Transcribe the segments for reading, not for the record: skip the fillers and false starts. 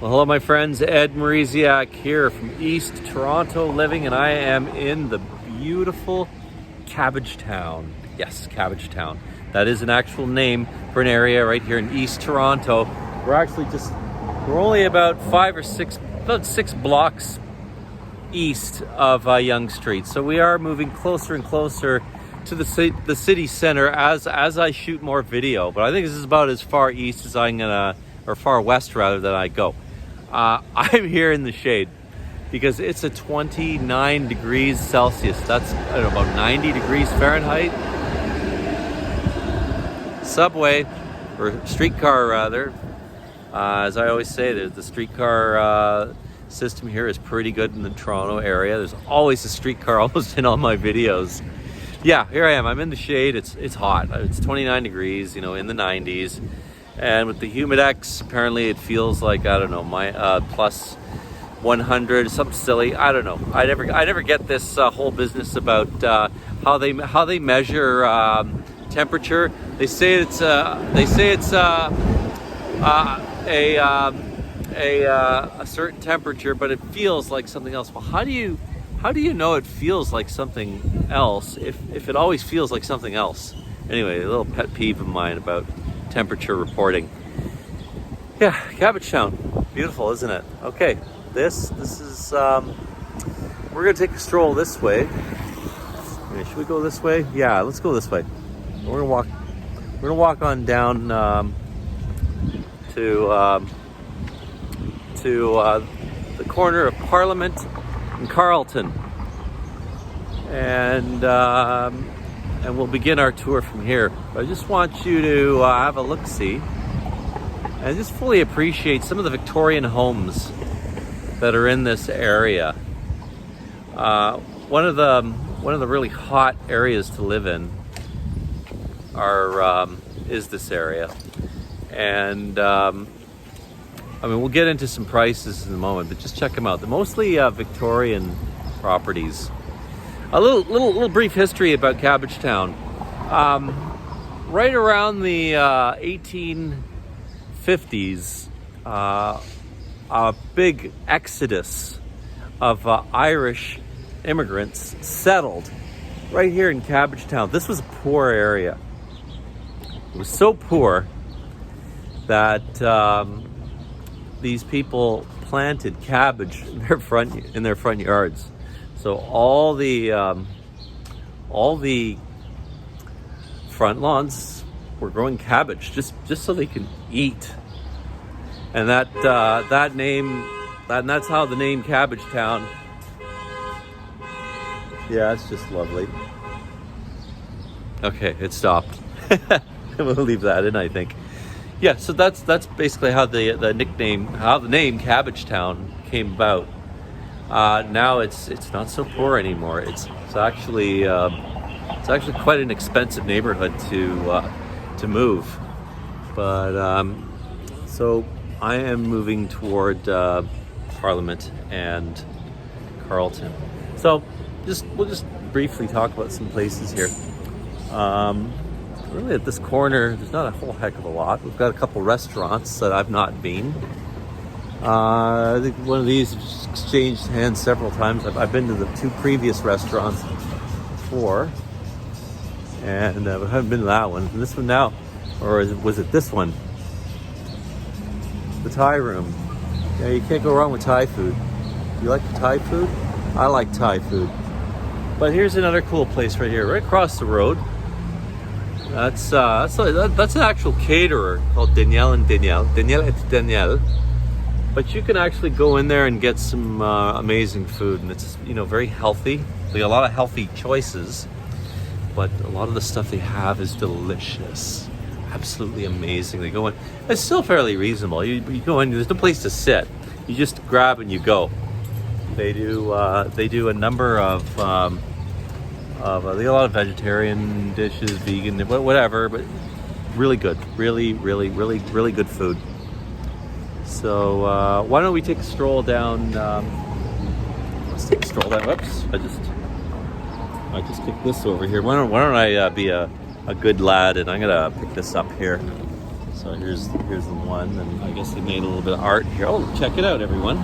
Well, hello, my friends. Ed Morysiak here from East Toronto living, and I am in the beautiful Cabbage Town. Yes, Cabbage Town. That is an actual name for an area right here in East Toronto. We're only about six blocks east of Yonge Street. So we are moving closer and closer to the city center as I shoot more video. But I think this is about as far east as or far west rather, than I go. I'm here in the shade because it's a 29 degrees Celsius. That's about 90 degrees Fahrenheit. Subway, or streetcar rather. As I always say, the streetcar system here is pretty good in the Toronto area. There's always a streetcar almost in all my videos. Yeah, here I am. I'm in the shade. It's hot. It's 29 degrees, in the 90s. And with the Humidex, apparently it feels like, I don't know, my plus 100, something silly. I don't know. I never get this whole business about how they measure temperature. They say it's a certain temperature, but it feels like something else. Well, how do you know it feels like something else if it always feels like something else? Anyway, a little pet peeve of mine about temperature reporting. Yeah, Cabbage Town, beautiful, isn't it? Okay, this is we're gonna take a stroll this way. Should we go this way? Yeah, let's go this way. We're gonna walk on down to the corner of Parliament and Carlton, and we'll begin our tour from here. But I just want you to have a look-see and just fully appreciate some of the Victorian homes that are in this area. One of the really hot areas to live in is this area, and we'll get into some prices in a moment, but just check them out. They're mostly Victorian properties. A little brief history about Cabbage Town. Right around the 1850s, a big exodus of Irish immigrants settled right here in Cabbage Town. This was a poor area. It was so poor that these people planted cabbage in their front yards. So all the front lawns were growing cabbage just so they can eat, and that's how the name Cabbage Town. Yeah, it's just lovely. Okay, it stopped. We'll leave that in, I think. Yeah, so that's basically how the name Cabbage Town came about. Now it's not so poor anymore. It's actually quite an expensive neighborhood to move. But so I am moving toward Parliament and Carlton. So we'll just briefly talk about some places here. Really, at this corner, there's not a whole heck of a lot. We've got a couple restaurants that I've not been. I think one of these has exchanged hands several times. I've been to the two previous restaurants before, and I haven't been to that one. And this one now, or was it this one? The Thai room. Yeah, you can't go wrong with Thai food. You like Thai food? I like Thai food. But here's another cool place right here, right across the road. That's an actual caterer called Danielle and Danielle. It's Danielle. But you can actually go in there and get some amazing food, and it's very healthy. They got a lot of healthy choices, but a lot of the stuff they have is delicious, absolutely amazing. They go in, it's still fairly reasonable. You go in, there's no place to sit. You just grab and you go. They do a number of they got a lot of vegetarian dishes, vegan, whatever, but really good, really good food. So why don't we take a stroll down? Let's take a stroll down. Whoops! I just picked this over here. Why don't I be a good lad, and I'm gonna pick this up here. So So here's the one, and I guess they made a little bit of art here. Oh, check it out, everyone.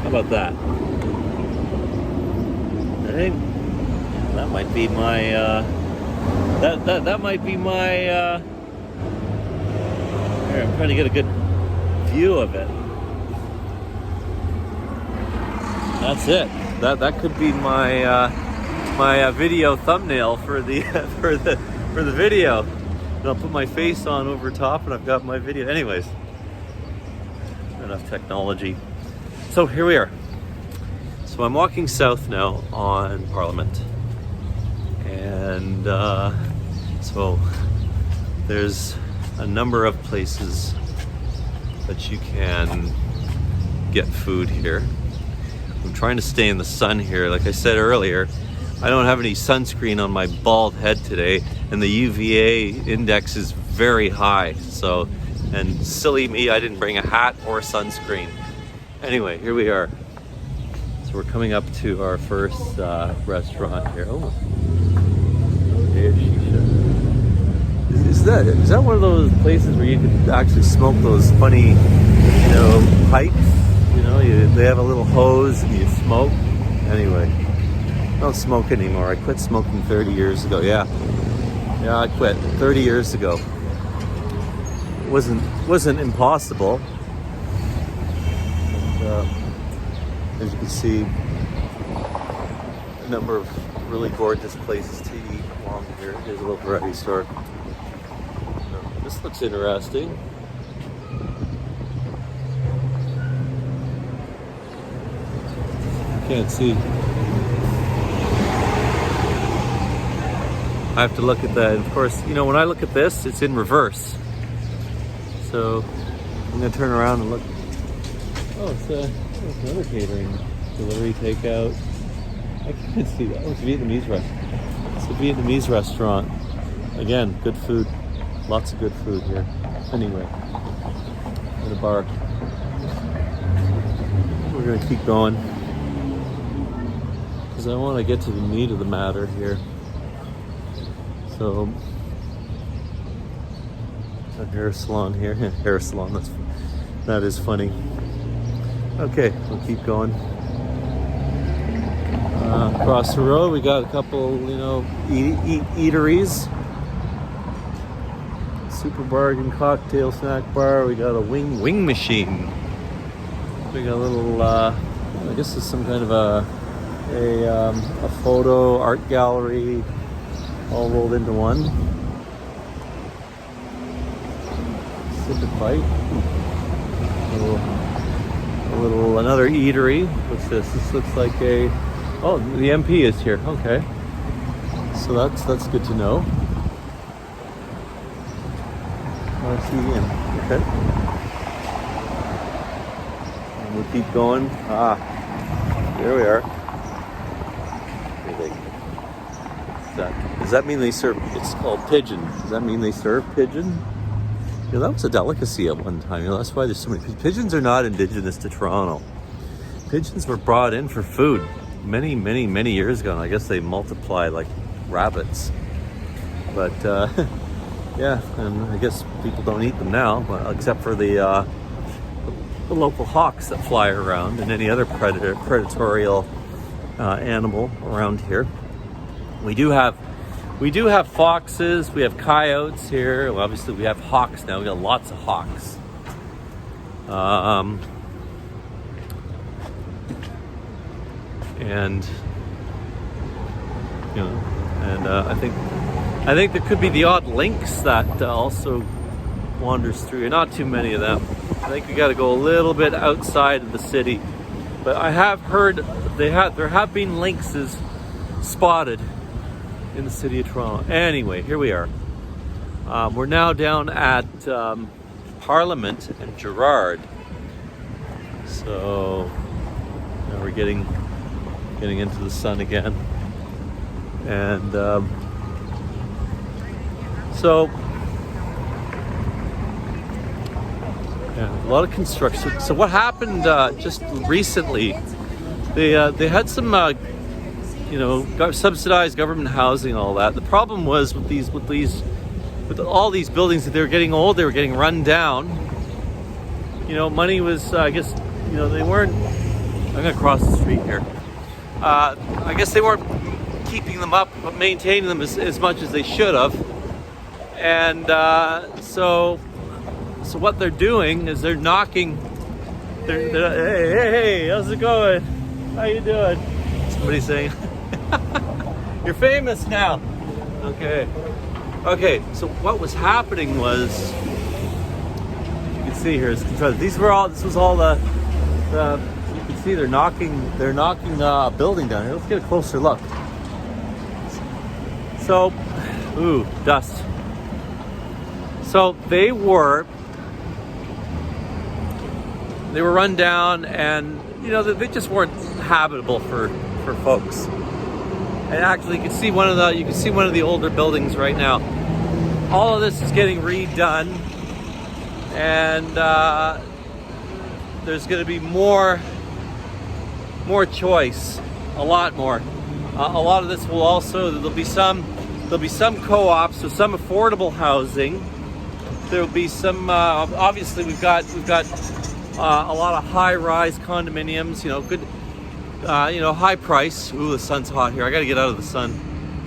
How about that? Hey, that might be my that might be my here, I'm trying to get a good view of it. That's it. That could be my my video thumbnail for the for the video. And I'll put my face on over top, and I've got my video. Anyways, enough technology. So here we are. So I'm walking south now on Parliament, and so there's a number of places that you can get food here. I'm trying to stay in the sun here. Like I said earlier, I don't have any sunscreen on my bald head today, and the UVA index is very high. So, and silly me, I didn't bring a hat or sunscreen. Anyway, here we are. So we're coming up to our first restaurant here. Oh, there's shisha. Is that one of those places where you can actually smoke those funny, pipes? They have a little hose and you smoke. Anyway, I don't smoke anymore. I quit smoking 30 years ago. Yeah, I quit 30 years ago. It wasn't impossible. And, as you can see, a number of really gorgeous places to eat along here. Here's a little variety store. This looks interesting. Can't see. I have to look at that. Of course, when I look at this, it's in reverse. So I'm gonna turn around and look. Oh, it's another catering, delivery, takeout. I can't see that. Oh, it's a Vietnamese restaurant. It's a Vietnamese restaurant. Again, good food. Lots of good food here. Anyway, at a bar. We're gonna keep going, because I want to get to the meat of the matter here. So, a hair salon here. Hair salon, that is funny. Okay, we'll keep going. Across the road, we got a couple, eateries. Super bargain cocktail snack bar. We got a wing machine. We got a little, I guess it's some kind of a photo art gallery, all rolled into one. Sip and bite. Another eatery. What's this? This looks like the MP is here. Okay, so that's good to know. Okay. And we'll keep going. There we are. Does that mean they serve? It's called pigeon. Does that mean they serve pigeon? That was a delicacy at one time. That's why there's so many pigeons. Are not indigenous to Toronto. Pigeons were brought in for food many years ago, and I guess they multiply like rabbits. But yeah, and I guess people don't eat them now, except for the local hawks that fly around and any other predatorial animal around here. We do have foxes, we have coyotes here. Well, obviously we have hawks now. We got lots of hawks. And I think there could be the odd lynx that also wanders through. Not too many of them. I think we got to go a little bit outside of the city. But I have heard there have been lynxes spotted in the city of Toronto. Anyway, here we are. We're now down at Parliament and Gerrard. So now we're getting into the sun again. And so yeah, a lot of construction. So what happened just recently? They had some subsidized government housing and all that. The problem was with all these buildings that they were getting old, they were getting run down. Money was, I guess, they weren't. I'm gonna cross the street here. I guess they weren't keeping them up, but maintaining them as much as they should have. And so what they're doing is they're knocking. Hey, how's it going? How you doing? Somebody's saying, you're famous now. Okay. So what was happening was, you can see here, this was all the you can see they're knocking a building down here. Let's get a closer look. So, dust. So they were run down, and they just weren't habitable for folks. And actually, you can see one of the older buildings right now. All of this is getting redone, and there's going to be more choice, a lot more. A lot of this will also, there'll be some co-ops, so some affordable housing. There'll be some. Obviously, we've got a lot of high-rise condominiums. Good. High price. Ooh, the sun's hot here. I got to get out of the sun.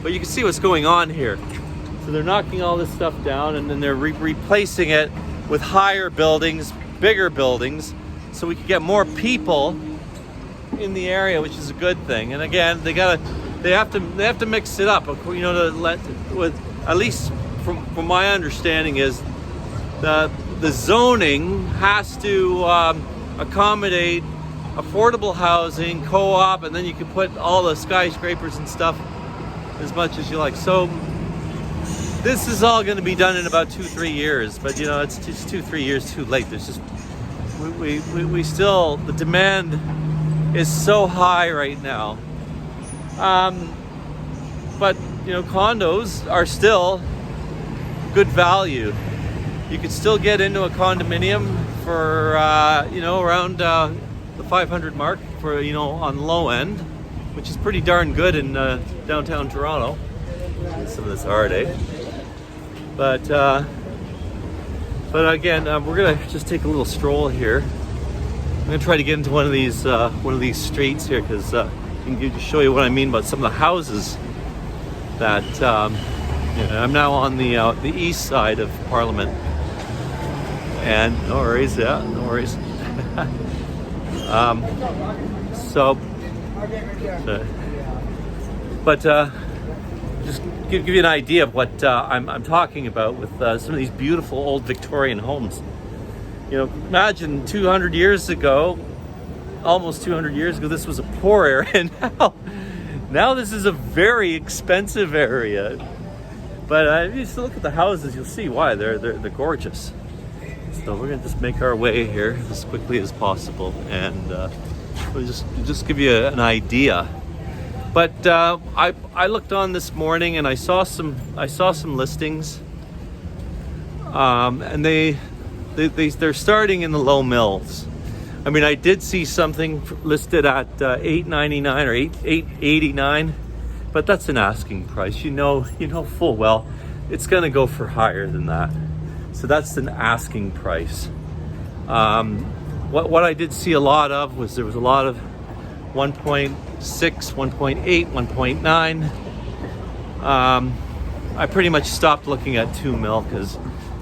But you can see what's going on here. So they're knocking all this stuff down, and then they're replacing it with higher buildings, bigger buildings, so we can get more people in the area, which is a good thing. And again, they have to mix it up. At least from my understanding is the zoning has to accommodate affordable housing, co-op, and then you can put all the skyscrapers and stuff as much as you like. So this is all going to be done in about 2-3 years, but it's just 2-3 years too late. There's just we still, the demand is so high right now. But condos are still good value. You could still get into a condominium for around the 500 mark for on low end, which is pretty darn good in downtown Toronto. Some of this art, But again, we're gonna just take a little stroll here. I'm gonna try to get into one of these streets here, because I can show you what I mean about some of the houses that I'm now on the east side of Parliament. And no worries. Just give you an idea of what I'm talking about with some of these beautiful old Victorian homes. Imagine 200 years ago, almost 200 years ago, this was a poor area. Now this is a very expensive area. But if you just look at the houses, you'll see why they're gorgeous. So we're gonna just make our way here as quickly as possible, and we'll just give you an idea. But I looked on this morning and I saw some listings, and they're starting in the low mills. I mean, I did see something listed at $899 or $889, but that's an asking price. You know full well it's gonna go for higher than that. So that's an asking price. What I did see a lot of was there was a lot of 1.6, 1.8, 1.9. I pretty much stopped looking at 2 mil because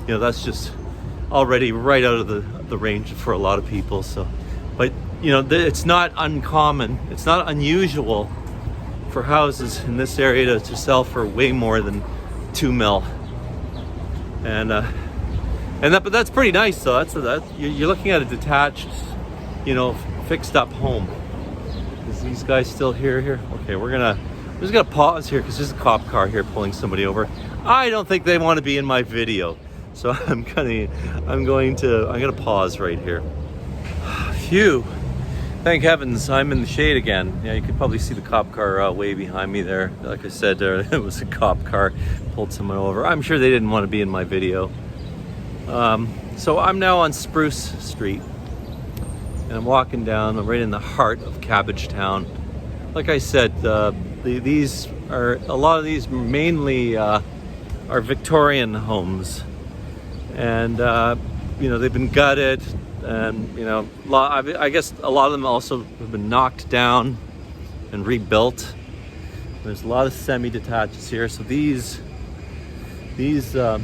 that's just already right out of the range for a lot of people. So, but it's not uncommon, it's not unusual for houses in this area to sell for way more than 2 mil. But that's pretty nice though. You're looking at a detached, fixed up home. Is these guys still here? Okay, we're just gonna pause here because there's a cop car here pulling somebody over. I don't think they want to be in my video, so I'm gonna pause right here. Phew! Thank heavens I'm in the shade again. Yeah, you could probably see the cop car way behind me there. Like I said, it was a cop car pulled someone over. I'm sure they didn't want to be in my video. So I'm now on Spruce Street, and I'm walking down. I'm right in the heart of Cabbage Town. Like I said, These are a lot of these mainly are Victorian homes, and they've been gutted, and I guess a lot of them also have been knocked down and rebuilt. There's a lot of semi-detaches here, so these are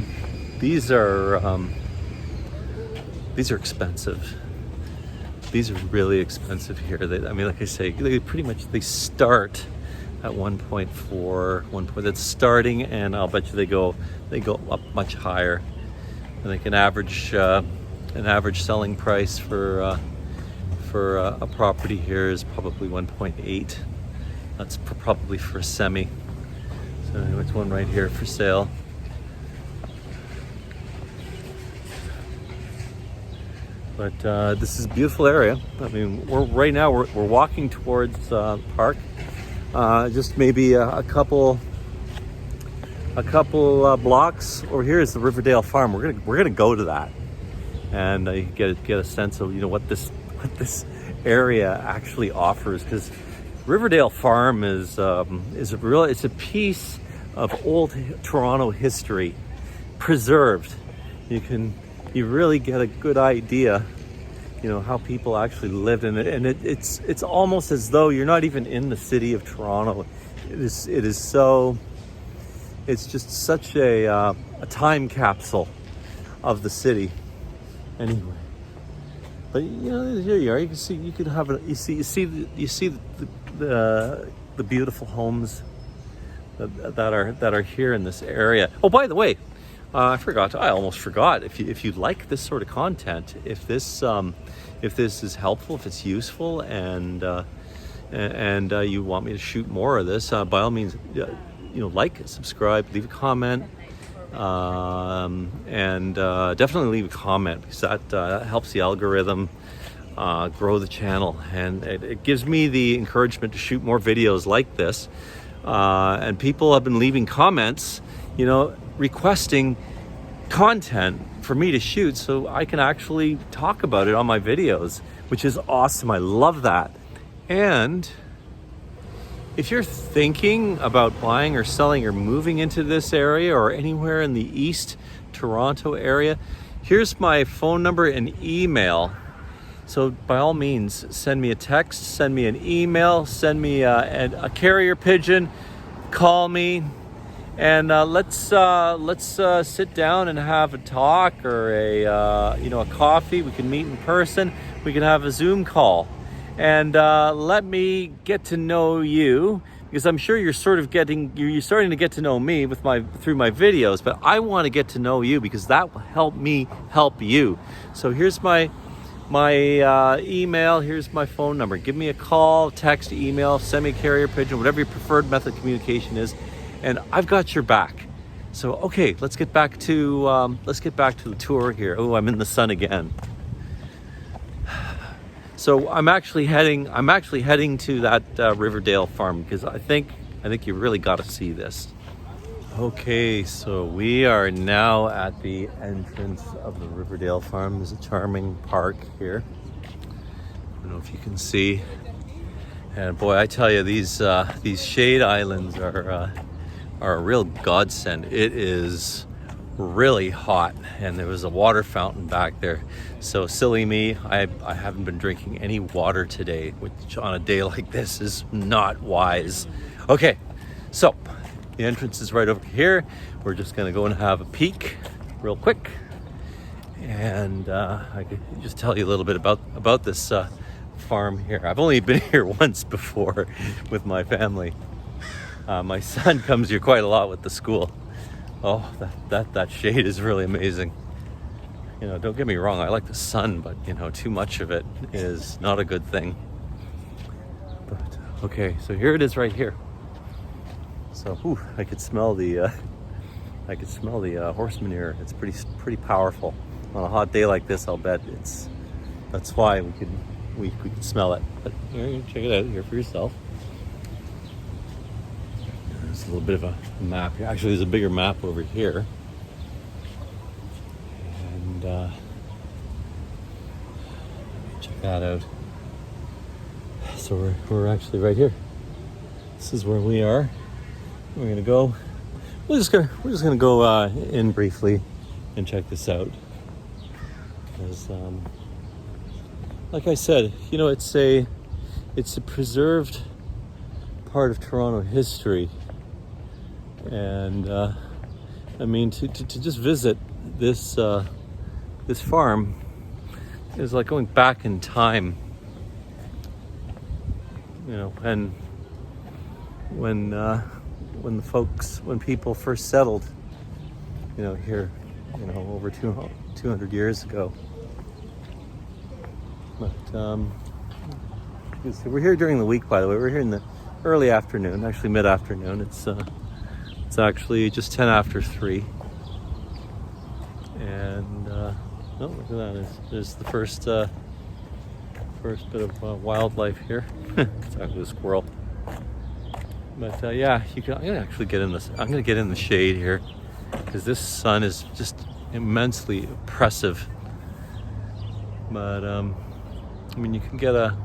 expensive. These are really expensive here. Like I say, they start at 1.4. That's starting, and I'll bet you they go up much higher. I think an average selling price for a property here is probably 1.8. That's probably for a semi. So there's one right here for sale. But this is a beautiful area. I mean, we're walking towards the park. Just maybe a couple blocks over here is the Riverdale Farm. We're gonna go to that, and you get a sense of what this area actually offers, because Riverdale Farm is it's a piece of old Toronto history preserved. You really get a good idea, how people actually lived in it, and it's almost as though you're not even in the city of Toronto. It's just such a time capsule of the city. Anyway, but here you are. You can see you see the beautiful homes that are here in this area. Oh, by the way, I almost forgot. If you like this sort of content, if this is helpful, if it's useful, and you want me to shoot more of this, by all means, like, subscribe, leave a comment, and definitely leave a comment, because that helps the algorithm grow the channel, and it gives me the encouragement to shoot more videos like this. And people have been leaving comments, requesting content for me to shoot so I can actually talk about it on my videos, which is awesome. I love that. And if you're thinking about buying or selling or moving into this area or anywhere in the East Toronto area, here's my phone number and email. So by all means, send me a text, send me an email, send me a carrier pigeon, call me, and let's sit down and have a talk, or a coffee. We can meet in person. We can have a Zoom call, and let me get to know you, because I'm sure you're starting to get to know me through my videos. But I want to get to know you, because that will help me help you. So here's my email, here's my phone number. Give me a call, text, email, send me a carrier pigeon, whatever your preferred method of communication is, and I've got your back. So okay, let's get back to the tour here. Oh, I'm in the sun again. So I'm actually heading to that Riverdale Farm, because I think you really got to see this. Okay, so we are now at the entrance of the Riverdale Farm. There's a charming park here. I don't know if you can see. And boy, I tell you, these shade islands are a real godsend. It is really hot, and there was a water fountain back there. So silly me, I haven't been drinking any water today, which on a day like this is not wise. Okay, so the entrance is right over here. We're just gonna go and have a peek real quick, and I could just tell you a little bit about this farm here. I've only been here once before with my family. My son comes here quite a lot with the school. Oh, that shade is really amazing. Don't get me wrong, I like the sun, but too much of it is not a good thing. But okay, so here it is right here. So I could smell the horse manure. It's pretty powerful. On a hot day like this, I'll bet that's why we could smell it. But here, you can check it out here for yourself. There's a little bit of a map here. Actually, there's a bigger map over here. And check that out. So we're actually right here. This is where we are. We're gonna go. We're just gonna go in briefly and check this out. Because, like I said, you know, it's a preserved part of Toronto history, and I mean to just visit this farm is like going back in time. You know, and when people first settled, you know, here, you know, over 200 years ago. But we're here during the week, by the way. We're here in the early afternoon, actually mid-afternoon. It's actually just 10 after 3. And oh, look at that! There's the first bit of wildlife here. It's actually a squirrel. But yeah, I'm gonna actually get in this. I'm gonna get in the shade here because this sun is just immensely oppressive. But I mean, you can get a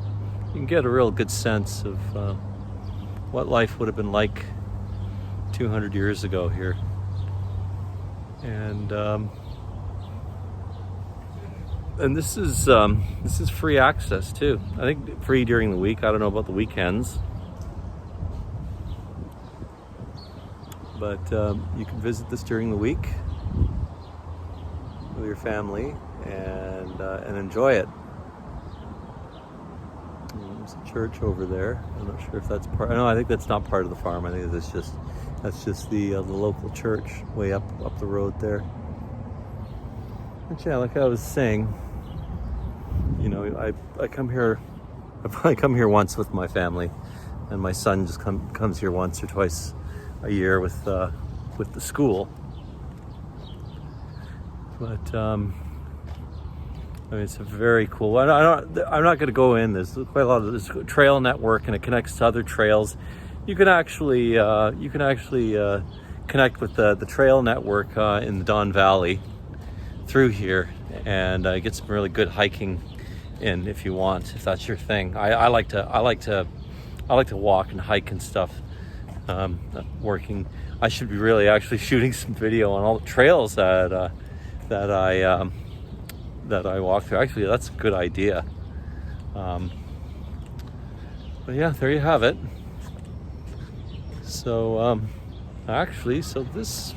real good sense of what life would have been like 200 years ago here. And this is free access too. I think free during the week. I don't know about the weekends. But you can visit this during the week with your family and enjoy it. There's a church over there. I'm not sure if that's part. No, I think that's not part of the farm. I think that's just the local church way up the road there. But yeah, like I was saying, you know, I come here. I come here once with my family, and my son just comes here once or twice a year with the school. But I mean, it's a very cool. I'm not going to go in. There's quite a lot of this trail network, and it connects to other trails. You can actually connect with the trail network in the Don Valley through here, and get some really good hiking in if you want, if that's your thing. I like to walk and hike and stuff. Working. I should be really actually shooting some video on all the trails that I walk through. Actually, that's a good idea. But yeah, there you have it. So this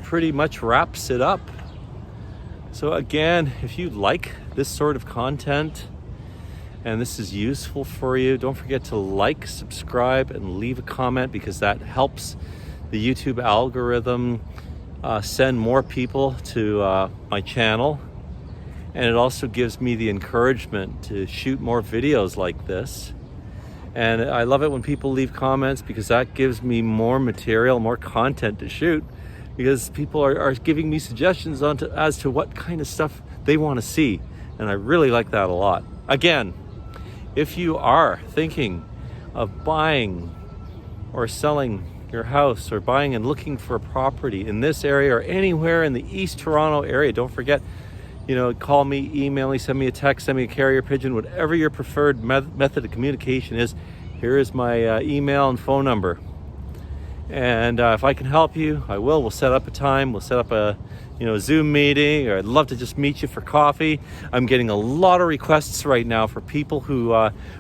pretty much wraps it up. So again, if you like this sort of content and this is useful for you, don't forget to like, subscribe, and leave a comment, because that helps the YouTube algorithm send more people to my channel. And it also gives me the encouragement to shoot more videos like this. And I love it when people leave comments, because that gives me more material, more content to shoot, because people are giving me suggestions as to what kind of stuff they want to see. And I really like that a lot. Again, if you are thinking of buying or selling your house, or buying and looking for a property in this area or anywhere in the East Toronto area, don't forget, you know, call me, email me, send me a text, send me a carrier pigeon, whatever your preferred method of communication is. Here is my email and phone number. And if I can help you, I will. We'll set up a time. We'll set up a Zoom meeting, or I'd love to just meet you for coffee. I'm getting a lot of requests right now for people who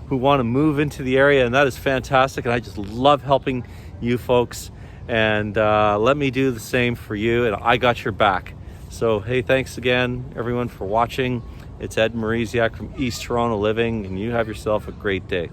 want to move into the area, and that is fantastic. And I just love helping you folks. And let me do the same for you, and I got your back. So hey, thanks again, everyone, for watching. It's Ed Morysiak from East Toronto Living, and you have yourself a great day.